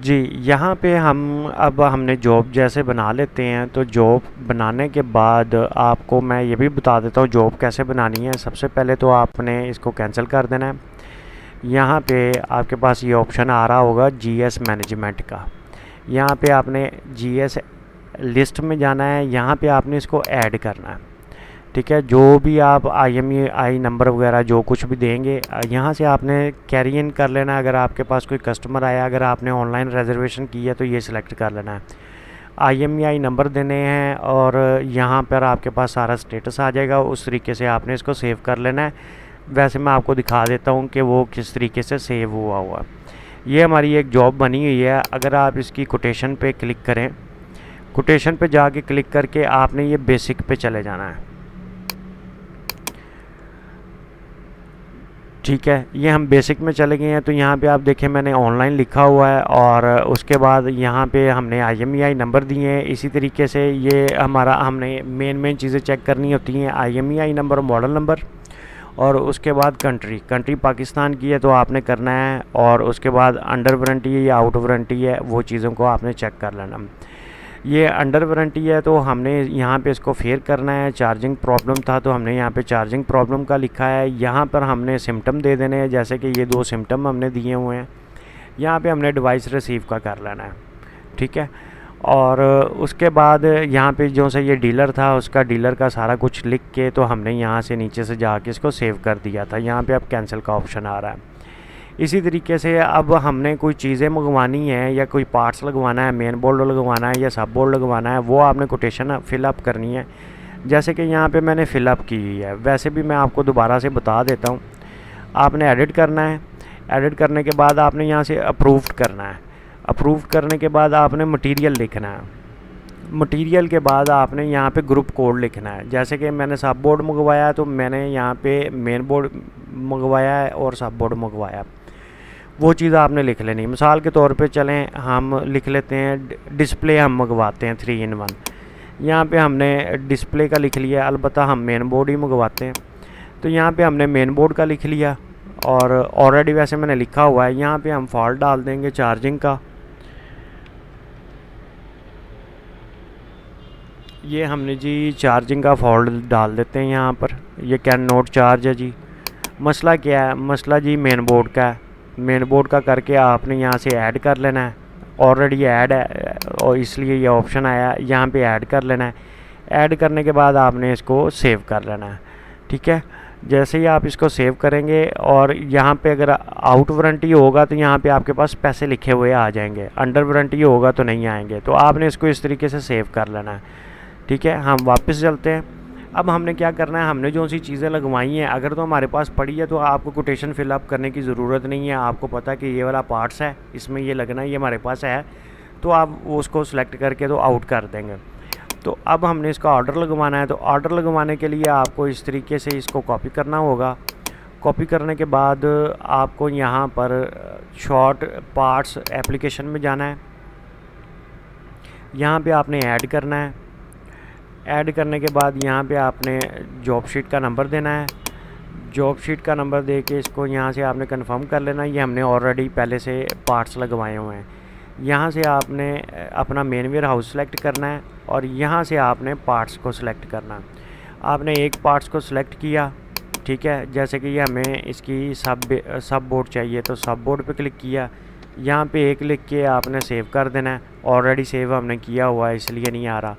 जी, यहाँ पे अब हमने जॉब जैसे बना लेते हैं, तो जॉब बनाने के बाद आपको मैं ये भी बता देता हूँ जॉब कैसे बनानी है। सबसे पहले तो आपने इसको कैंसिल कर देना है। यहाँ पे आपके पास ये ऑप्शन आ रहा होगा जीएस मैनेजमेंट का। यहाँ पे आपने जीएस लिस्ट में जाना है, यहाँ पे आपने इसको ऐड करना है। ठीक है, जो भी आप IMEI नंबर वगैरह जो कुछ भी देंगे यहाँ से आपने कैरी इन कर लेना है। अगर आपके पास कोई कस्टमर आया, अगर आपने ऑनलाइन रिजर्वेशन की है तो ये सिलेक्ट कर लेना है। IMEI नंबर देने हैं और यहाँ पर आपके पास सारा स्टेटस आ जाएगा। उस तरीके से आपने इसको सेव कर लेना है। वैसे मैं आपको दिखा देता हूँ कि वो किस तरीके से सेव हुआ। ये हमारी एक जॉब बनी हुई है। अगर आप इसकी कोटेशन पे क्लिक करें, कोटेशन पे जाके क्लिक करके आपने ये बेसिक पे चले जाना है। ठीक है, ये हम बेसिक में चले गए हैं। तो यहाँ पे आप देखें मैंने ऑनलाइन लिखा हुआ है और उसके बाद यहाँ पे हमने IMEI नंबर दिए हैं। इसी तरीके से ये हमने मेन चीज़ें चेक करनी होती हैं, IMEI नंबर, मॉडल नंबर, और उसके बाद कंट्री पाकिस्तान की है तो आपने करना है। और उसके बाद अंडर वारंटी है या आउट वारंटी है, वो चीज़ों को आपने चेक कर लेना। ये अंडर वारंटी है तो हमने यहाँ पे इसको फेयर करना है। चार्जिंग प्रॉब्लम था तो हमने यहाँ पे चार्जिंग प्रॉब्लम का लिखा है। यहाँ पर हमने सिम्टम दे देने हैं, जैसे कि ये 2 सिम्टम हमने दिए हुए हैं। यहाँ पे हमने डिवाइस रिसीव का कर लेना है। ठीक है, और उसके बाद यहाँ पे जो से ये डीलर था उसका डीलर का सारा कुछ लिख के तो हमने यहाँ से नीचे से जाके इसको सेव कर दिया था। यहाँ पे अब कैंसिल का ऑप्शन आ रहा है। इसी तरीके से अब हमने कोई चीज़ें मंगवानी है या कोई पार्ट्स लगवाना है, मेन बोर्ड लगवाना है या सब बोर्ड लगवाना है, वो आपने कोटेशन फिलअप करनी है। जैसे कि यहाँ पे मैंने फ़िलअप की हुई है, वैसे भी मैं आपको दोबारा से बता देता हूँ। आपने एडिट करना है। एडिट करने के बाद आपने यहाँ से अप्रूव्ड करना है। अप्रूव करने के बाद आपने मटीरियल लिखना है। मटीरियल के बाद आपने यहाँ पे ग्रुप कोड लिखना है। जैसे कि मैंने सब बोर्ड मंगवाया है तो मैंने यहाँ पे मेन बोर्ड मंगवाया है और सब बोर्ड मंगवाया, वो चीज़ आपने लिख लेनी। मिसाल के तौर पे चलें हम लिख लेते हैं डिस्प्ले हम मंगवाते हैं 3 in 1। यहाँ पे हमने डिस्प्ले का लिख लिया, अलबत्ता हम मेन बोर्ड ही मंगवाते हैं तो यहाँ पे हमने मेन बोर्ड का लिख लिया। और ऑलरेडी वैसे मैंने लिखा हुआ है, यहाँ पे हम फॉल्ट डाल देंगे चार्जिंग का। ये हमने जी चार्जिंग का फॉल्ट डाल देते हैं यहाँ पर। ये कैन नोट चार्ज है जी। मसला क्या है? मसला जी मेन बोर्ड का है। मेन बोर्ड का करके आपने यहाँ से ऐड कर लेना है। ऑलरेडी ऐड है और इसलिए ये ऑप्शन आया, यहाँ पे ऐड कर लेना है। ऐड करने के बाद आपने इसको सेव कर लेना है। ठीक है, जैसे ही आप इसको सेव करेंगे और यहाँ पे अगर आउट वारंटी होगा तो यहाँ पे आपके पास पैसे लिखे हुए आ जाएंगे, अंडर वारंटी होगा तो नहीं आएंगे। तो आपने इसको इस तरीके से सेव कर लेना है। ठीक है, हम वापस चलते हैं। अब हमने क्या करना है, हमने जो सी चीज़ें लगवाई हैं अगर तो हमारे पास पड़ी है तो आपको कोटेशन फिलअप करने की ज़रूरत नहीं है। आपको पता कि ये वाला पार्ट्स है, इसमें ये लगना है, ये हमारे पास है, तो आप उसको सिलेक्ट करके तो आउट कर देंगे। तो अब हमने इसका ऑर्डर लगवाना है। तो ऑर्डर लगवाने के लिए आपको इस तरीके से इसको कॉपी करना होगा। कॉपी करने के बाद आपको यहाँ पर शॉर्ट पार्ट्स एप्लीकेशन में जाना है। यहाँ पे आपने ऐड करना है। ऐड करने के बाद यहाँ पे आपने जॉब शीट का नंबर देना है। जॉब शीट का नंबर दे के इसको यहाँ से आपने कंफर्म कर लेना। ये हमने ऑलरेडी पहले से पार्ट्स लगवाए हुए हैं। यहाँ से आपने अपना मेन वेयर हाउस सेलेक्ट करना है और यहाँ से आपने पार्ट्स को सिलेक्ट करना है। आपने एक पार्ट्स को सिलेक्ट किया। ठीक है, जैसे कि ये हमें इसकी सब बोर्ड चाहिए तो सब बोर्ड पे क्लिक किया। यहाँ पे एक लिख के आपने सेव कर देना है। ऑलरेडी सेव हमने किया हुआ है इसलिए नहीं आ रहा।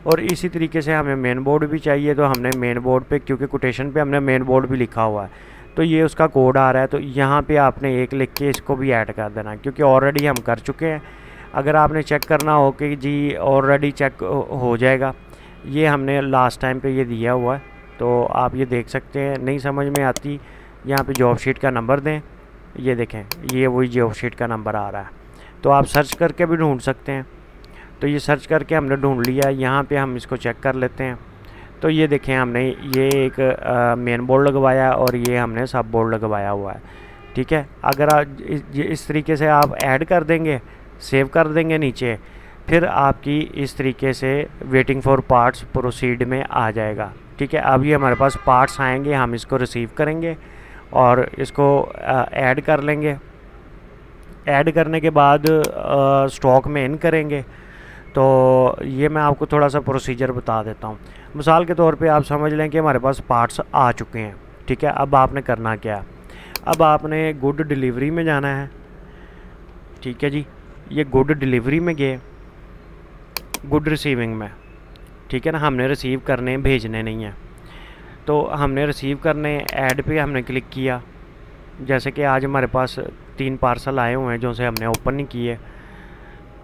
और इसी तरीके से हमें मेन बोर्ड भी चाहिए तो हमने मेन बोर्ड पे, क्योंकि कोटेशन पे हमने मेन बोर्ड भी लिखा हुआ है तो ये उसका कोड आ रहा है, तो यहाँ पे आपने एक लिख के इसको भी ऐड कर देना, क्योंकि ऑलरेडी हम कर चुके हैं। अगर आपने चेक करना हो कि जी ऑलरेडी चेक हो जाएगा, ये हमने लास्ट टाइम पे ये दिया हुआ है तो आप ये देख सकते हैं। नहीं समझ में आती, यहाँ पे जॉब शीट का नंबर दें। ये देखें, ये वही जॉब शीट का नंबर आ रहा है, तो आप सर्च करके भी ढूंढ सकते हैं। तो ये सर्च करके हमने ढूंढ लिया। यहाँ पे हम इसको चेक कर लेते हैं। तो ये देखें, हमने ये एक मेन बोर्ड लगवाया और ये हमने सब बोर्ड लगवाया हुआ है। ठीक है, अगर आप इस तरीके से आप ऐड कर देंगे, सेव कर देंगे नीचे, फिर आपकी इस तरीके से वेटिंग फॉर पार्ट्स प्रोसीड में आ जाएगा। ठीक है, अभी हमारे पास पार्ट्स आएंगे, हम इसको रिसीव करेंगे और इसको ऐड कर लेंगे। ऐड करने के बाद स्टॉक में इन करेंगे। तो ये मैं आपको थोड़ा सा प्रोसीजर बता देता हूँ। मिसाल के तौर पे आप समझ लें कि हमारे पास पार्ट्स आ चुके हैं, ठीक है। अब आपने करना क्या है, अब आपने गुड डिलीवरी में जाना है, ठीक है जी। ये गुड डिलीवरी में गए, गुड रिसीविंग में, ठीक है ना। हमने रिसीव करने, भेजने नहीं है। तो हमने रिसीव करने, ऐड पे हमने क्लिक किया। जैसे कि आज हमारे पास 3 पार्सल आए हुए हैं जो से हमने ओपन नहीं किए।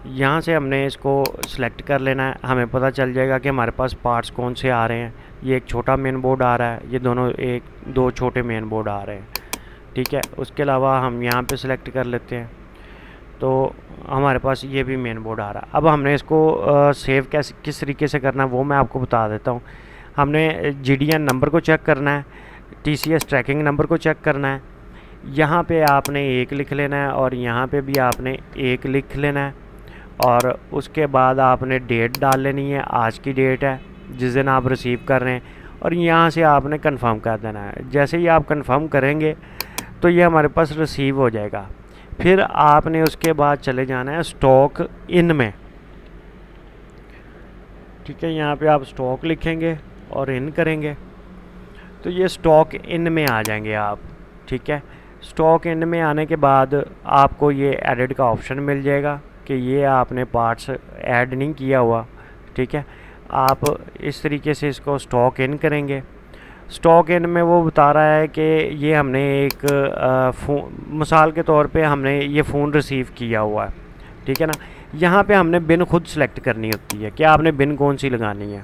यहाँ से हमने इसको सिलेक्ट कर लेना है। हमें पता चल जाएगा कि हमारे पास पार्ट्स कौन से आ रहे हैं। ये एक छोटा मेन बोर्ड आ रहा है, ये दोनों एक दो छोटे मेन बोर्ड आ रहे हैं, ठीक है। उसके अलावा हम यहाँ पे सिलेक्ट कर लेते हैं, तो हमारे पास ये भी मेन बोर्ड आ रहा है। अब हमने इसको सेव कैसे, किस तरीके से करना है वो मैं आपको बता देता हूँ। हमने GDN नंबर को चेक करना है, TCS ट्रैकिंग नंबर को चेक करना है। यहाँ पे आपने 1 लिख लेना है और यहाँ पे भी आपने 1 लिख लेना है। और उसके बाद आपने डेट डाल लेनी है, आज की डेट है जिस दिन आप रिसीव कर रहे हैं, और यहाँ से आपने कंफर्म कर देना है। जैसे ही आप कंफर्म करेंगे तो ये हमारे पास रिसीव हो जाएगा। फिर आपने उसके बाद चले जाना है स्टॉक इन में, ठीक है। यहाँ पे आप स्टॉक लिखेंगे और इन करेंगे तो ये स्टॉक इन में आ जाएंगे आप, ठीक है। स्टॉक इन में आने के बाद आपको ये एडिट का ऑप्शन मिल जाएगा कि ये आपने पार्ट्स ऐड नहीं किया हुआ, ठीक है। आप इस तरीके से इसको स्टॉक इन करेंगे। स्टॉक इन में वो बता रहा है कि ये हमने एक मिसाल के तौर पे हमने ये फ़ोन रिसीव किया हुआ है, ठीक है ना। यहाँ पे हमने बिन खुद सेलेक्ट करनी होती है कि आपने बिन कौन सी लगानी है,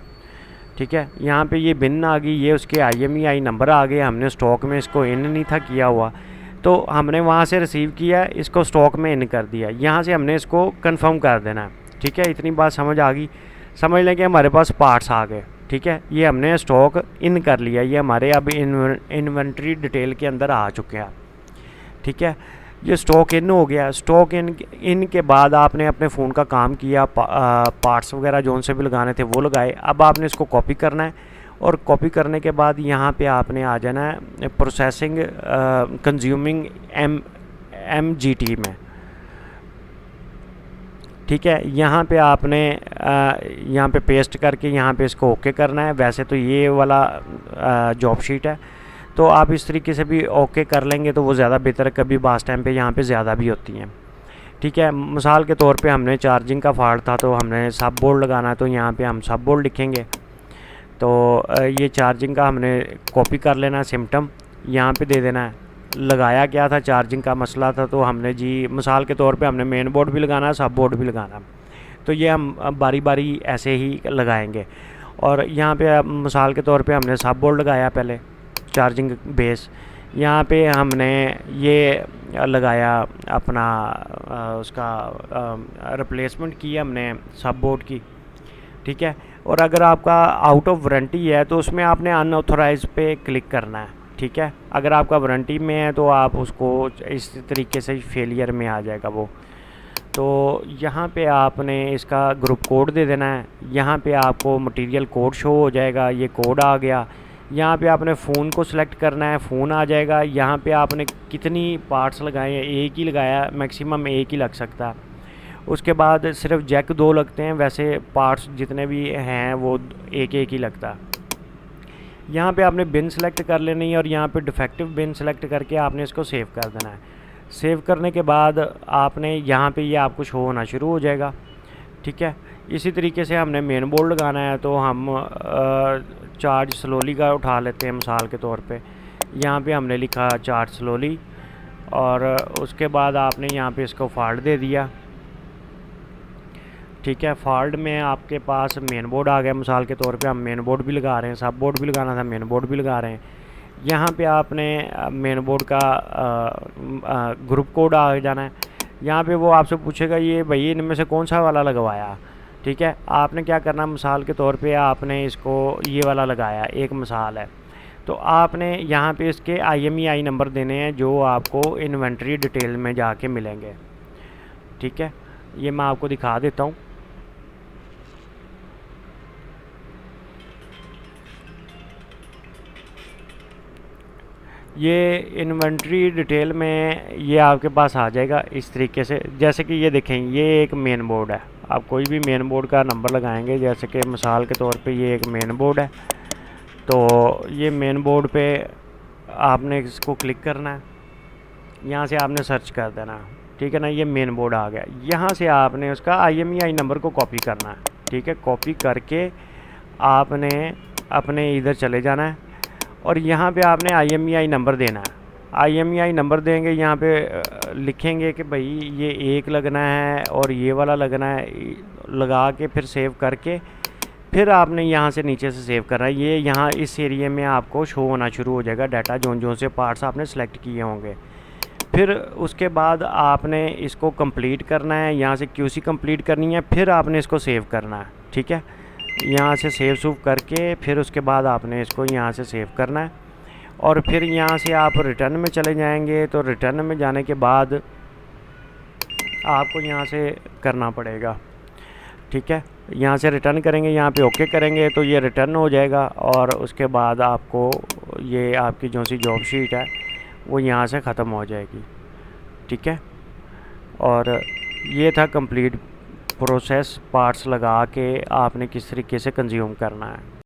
ठीक है। यहाँ पे ये बिन आ गई, ये उसके IMEI नंबर आ गए। हमने स्टॉक में इसको इन नहीं था किया हुआ, तो हमने वहाँ से रिसीव किया, इसको स्टॉक में इन कर दिया। यहाँ से हमने इसको कंफर्म कर देना है, ठीक है। इतनी बात समझ आ गई। समझ लें कि हमारे पास पार्ट्स आ गए, ठीक है। ये हमने स्टॉक इन कर लिया, ये हमारे अब इन्वेंट्री डिटेल के अंदर आ चुके हैं, ठीक है। ये स्टॉक इन हो गया। स्टॉक इन के बाद आपने अपने फ़ोन का काम किया, पार्ट्स वगैरह जो से भी लगाने थे वो लगाए। अब आपने इसको कॉपी करना है, और कॉपी करने के बाद यहाँ पे आपने आ जाना है प्रोसेसिंग कंज्यूमिंग MGT में, ठीक है। यहाँ पे आपने यहाँ पे पेस्ट करके यहाँ पे इसको ओके करना है। वैसे तो ये वाला जॉब शीट है, तो आप इस तरीके से भी ओके कर लेंगे तो वो ज़्यादा बेहतर है। कभी बास टाइम पे यहाँ पे ज़्यादा भी होती हैं, ठीक है। मिसाल के तौर पे हमने चार्जिंग का फॉल्ट था तो हमने सब बोर्ड लगाना है, तो यहाँ पे हम सब बोर्ड लिखेंगे। तो ये चार्जिंग का हमने कॉपी कर लेना है, सिम्टम यहाँ पे दे देना है। लगाया क्या था, चार्जिंग का मसला था, तो हमने जी मिसाल के तौर पे हमने मेन बोर्ड भी लगाना है, सब बोर्ड भी लगाना है। तो ये हम बारी बारी ऐसे ही लगाएंगे। और यहाँ पे मिसाल के तौर पे हमने सब बोर्ड लगाया पहले, चार्जिंग बेस। यहाँ पे हमने ये लगाया अपना उसका रिप्लेसमेंट की हमने सब बोर्ड की, ठीक है। और अगर आपका आउट ऑफ वारंटी है तो उसमें आपने अनऑथोराइज पे क्लिक करना है, ठीक है। अगर आपका वारंटी में है तो आप उसको इस तरीके से फेलियर में आ जाएगा वो। तो यहाँ पे आपने इसका ग्रुप कोड दे देना है। यहाँ पे आपको मटेरियल कोड शो हो जाएगा, ये कोड आ गया। यहाँ पे आपने फ़ोन को सिलेक्ट करना है, फ़ोन आ जाएगा। यहाँ पे आपने कितनी पार्ट्स लगाए हैं, एक ही लगाया, मैक्सिमम एक ही लग सकता है। उसके बाद सिर्फ जैक 2 लगते हैं, वैसे पार्ट्स जितने भी हैं वो एक एक ही लगता है। यहाँ पे आपने बिन सेलेक्ट कर लेनी है और यहाँ पे डिफेक्टिव बिन सेलेक्ट करके आपने इसको सेव कर देना है। सेव करने के बाद आपने यहाँ पे ये आपको शो होना शुरू हो जाएगा, ठीक है। इसी तरीके से हमने मेन बोर्ड लगाना है, तो हम चार्ज स्लोली का उठा लेते हैं मिसाल के तौर पे। यहाँ पे हमने लिखा चार्ज स्लोली, और उसके बाद आपने यहाँ पे इसको फॉल्ट दे दिया, ठीक है। फॉल्ट में आपके पास मेन बोर्ड आ गया। मिसाल के तौर पे हम मेन बोर्ड भी लगा रहे हैं, सब बोर्ड भी लगाना था, मेन बोर्ड भी लगा रहे हैं। यहाँ पे आपने मेन बोर्ड का ग्रुप कोड आ जाना है। यहाँ पे वो आपसे पूछेगा ये भाई इनमें से कौन सा वाला लगवाया, ठीक है। आपने क्या करना, मिसाल के तौर पे आपने इसको ये वाला लगाया, एक मिसाल है, तो आपने यहाँ पे इसके IMEI नंबर देने हैं जो आपको इन्वेंट्री डिटेल में जाके मिलेंगे, ठीक है। ये मैं आपको दिखा देता हूँ। ये इन्वेंट्री डिटेल में ये आपके पास आ जाएगा इस तरीके से। जैसे कि ये देखें, ये एक मेन बोर्ड है। आप कोई भी मेन बोर्ड का नंबर लगाएंगे, जैसे कि मिसाल के तौर पे ये एक मेन बोर्ड है, तो ये मेन बोर्ड पे आपने इसको क्लिक करना है, यहाँ से आपने सर्च कर देना है, ठीक है ना। ये मेन बोर्ड आ गया। यहाँ से आपने उसका IMEI नंबर को कॉपी करना है, ठीक है। कॉपी करके आपने अपने इधर चले जाना है और यहाँ पे आपने IMEI नंबर देना है। IMEI नंबर देंगे, यहाँ पे लिखेंगे कि भाई ये एक लगना है और ये वाला लगना है, लगा के फिर सेव करके फिर आपने यहाँ से नीचे से सेव करना है। ये यहाँ इस एरिया में आपको शो होना शुरू हो जाएगा डाटा, जो से पार्ट्स आपने सेलेक्ट किए होंगे। फिर उसके बाद आपने इसको कंप्लीट करना है, यहाँ से QC कंप्लीट करनी है, फिर आपने इसको सेव करना है, ठीक है। यहाँ से सेव सूव करके फिर उसके बाद आपने इसको यहाँ से सेव करना है और फिर यहाँ से आप रिटर्न में चले जाएंगे। तो रिटर्न में जाने के बाद आपको यहाँ से करना पड़ेगा, ठीक है। यहाँ से रिटर्न करेंगे, यहाँ पे ओके करेंगे तो ये रिटर्न हो जाएगा और उसके बाद आपको ये आपकी जो सी जॉब शीट है वो यहाँ से ख़त्म हो जाएगी, ठीक है। और ये था कंप्लीट प्रोसेस, पार्ट्स लगा के आपने किस तरीके से कंज्यूम करना है।